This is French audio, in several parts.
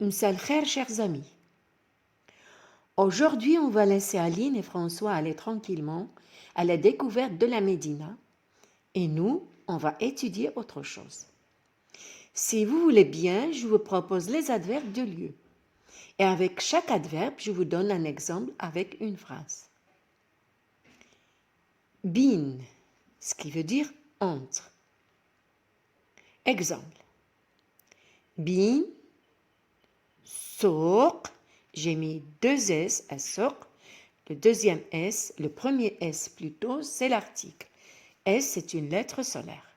مساء الخير, chers amis. Aujourd'hui, on va laisser Aline et François aller tranquillement à la découverte de la Médina et nous, on va étudier autre chose. Si vous voulez bien, je vous propose les adverbes de lieu. Et avec chaque adverbe, je vous donne un exemple avec une phrase. Bin, ce qui veut dire entre. Exemple. Bin, souk. J'ai mis deux S à souk. Le deuxième S, le premier S plutôt, c'est l'article. S, c'est une lettre solaire.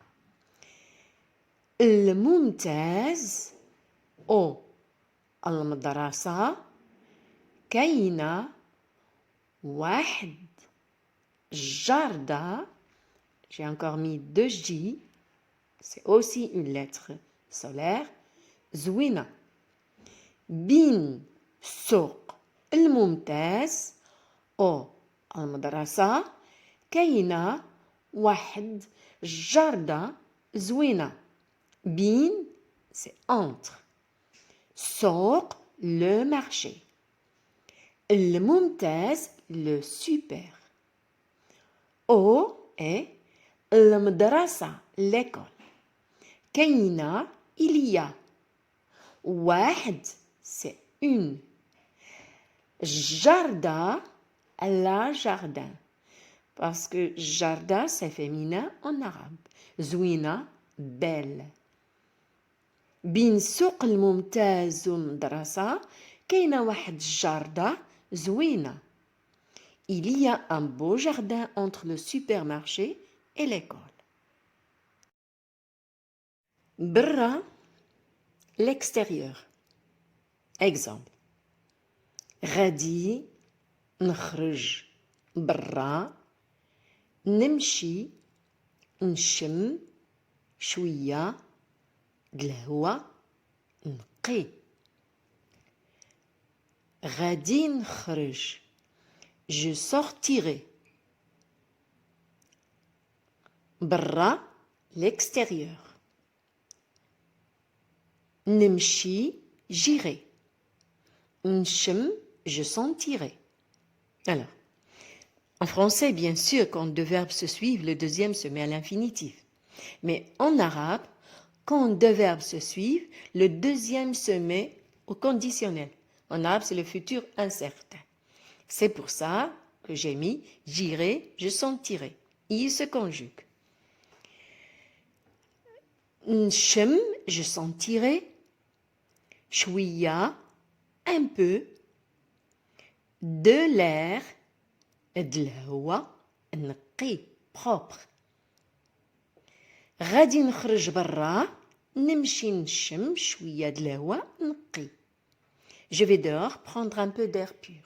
الممتاز أو المدرسة كاينة واحد جاردة. J'ai encore mis deux J, c'est aussi une lettre solaire. زوينة. بين سوق الممتاز أو المدرسة كاينة واحد جاردة زوينة. Bin, c'est entre. Souk, le marché. Le mumtaz, le super. O est le madrasa, l'école. Kaina, il y a. Wahed, c'est une. Jarda, la jardin. Parce que jarda, c'est féminin en arabe. Zouina, belle. بين سوق الممتاز والمدرسة كاينة واحد الجاردة زوينة. Il y a un beau jardin entre le supermarché et l'école. برا, l'extérieur. Exemple. غادي نخرج برا نمشي نشم شوية الهواء نقي. غادي نخرج je sortirai. برا, l'extérieur. نمشي j'irai. نشم je sentirai. Alors, en français, bien sûr, quand deux verbes se suivent, le deuxième se met à l'infinitif. Mais en arabe, quand deux verbes se suivent, le deuxième se met au conditionnel. En arabe, c'est le futur incertain. C'est pour ça que j'ai mis j'irai, je sentirai. Il se conjugue. Nchem, je sentirai. Chouïa, un peu. De l'air. De l'hawa, nqi, propre. غادي نخرج برا نمشي نشم شوية د الهواء نقي. Je vais dehors prendre un peu d'air pur.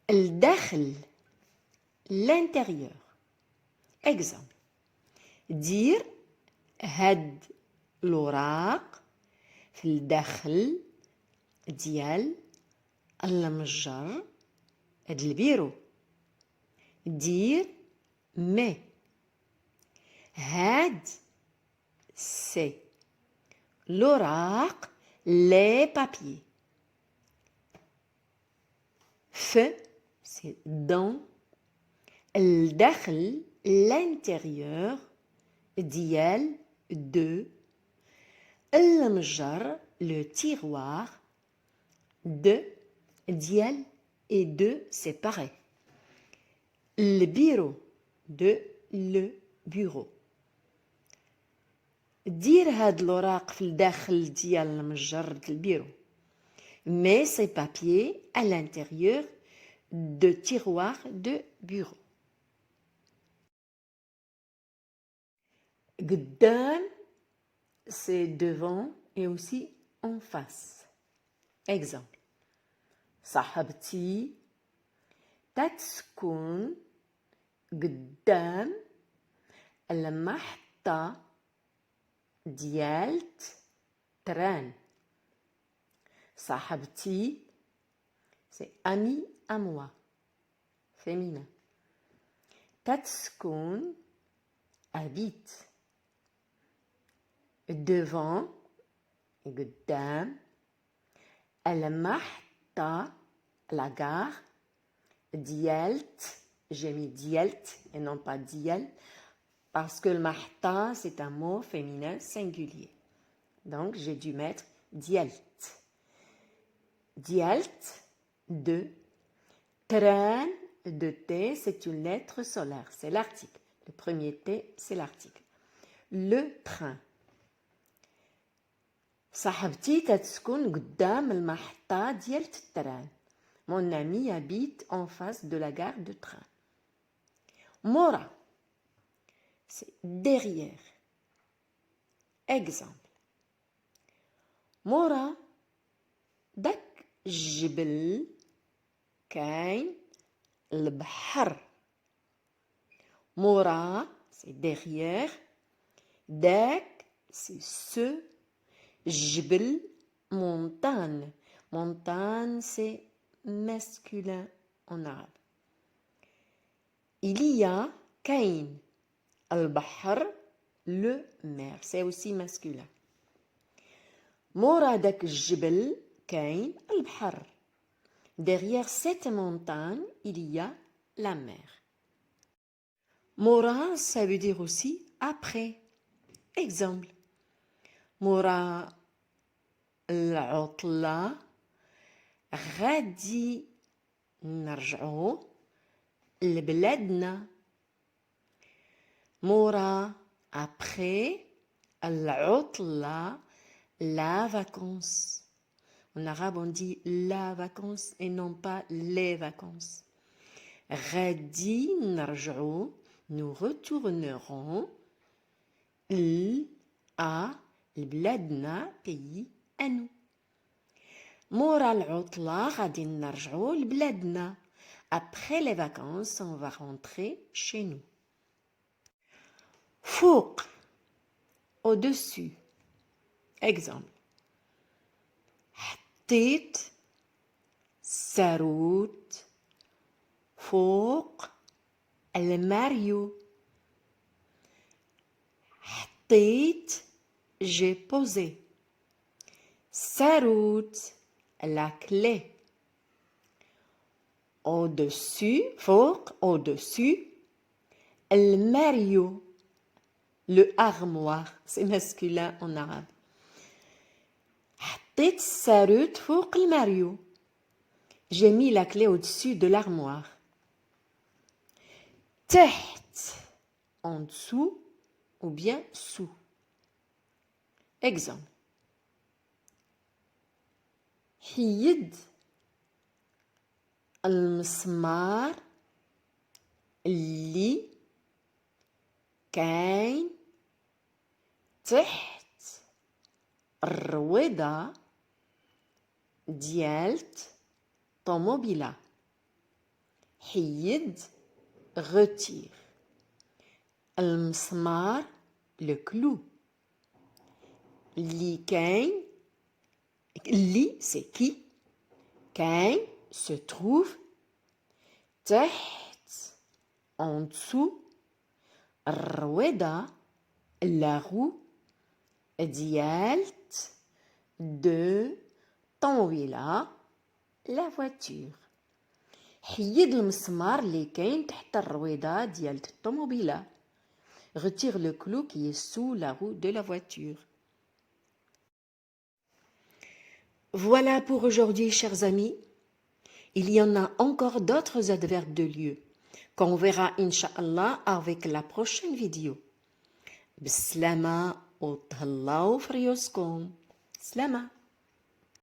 الداخل, l'intérieur. Exemple. دير هاد الوراق في الداخل ديال المتجر د البيرو. دير مي. هاد, c'est l'oracle, les papiers. F, c'est dans. الداخل, l'intérieur. ديال, de. المتجر, le tiroir. De, ديال et de, c'est pareil. Le bureau, de, le bureau. دير هاد الوراق في الداخل ديال المتجر د البيرو. Mets ces papiers à l'intérieur de tiroir de bureau. قدام, c'est devant et aussi en face. Exemple. صاحبتي تسكن قدام المحطة ديالت تران. صاحبتي, c'est ami à moi, féminin. تسكن, habite. Devant, قدام. المحطة, la gare. ديالت, j'ai mis ديالت et non pas ديال, parce que le mahta, c'est un mot féminin singulier. Donc, j'ai dû mettre ديالت. ديالت, de. Train, de T, c'est une lettre solaire, c'est l'article. Le premier T, c'est l'article. Le train. صاحبتي تتسكن قدام المحطة ديال التران. Mon ami habite en face de la gare de train. Mora, c'est derrière. Exemple. Mora, داك الجبل كاين البحر. Mora, c'est derrière. Dak, c'est ce. Jbel, montagne. Montagne, c'est masculin en arabe. Il y a kain. Al-Bahr, le mer. C'est aussi masculin. Mora dak jbel kain al-Bahr. Derrière cette montagne, il y a la mer. Mora, ça veut dire aussi après. Exemple. Mora العطلة غادي نرجعو لبلادنا. مورا après العطلة la vacance. En arabe on dit la vacance et non pas les vacances. غادي نرجعو, nous retournerons à لبلادنا pays à nous. مورا العطلة غادي نرجعو لبلادنا. Après les vacances, on va rentrer chez nous. فوق, au-dessus. Exemple. حطيت ساروت فوق الماريو. حطيت, j'ai posé. Sarout, la clé. Au-dessus, fort, au-dessus. El Mario, le armoire. C'est masculin en arabe. حطيت الساروت فوق الماريو. J'ai mis la clé au-dessus de l'armoire. تحت, en dessous ou bien sous. Exemple. حيد المسمار اللي كاين تحت الرويضة ديالت طوموبيلا. حيد, retire. المسمار, le clou. Li kain, li c'est qui, kain se trouve, taht en dessous, roueda la roue, dialt de طوموبيلا la voiture. حيد المسمار اللي كاين تحت الرويضة ديال الطوموبيلة. Retire le clou qui est sous la roue de la voiture. Voilà pour aujourd'hui, chers amis. Il y en a encore d'autres adverbes de lieu qu'on verra, Inch'Allah, avec la prochaine vidéo. Bislama wa thallaw fi riyoskom. Slama.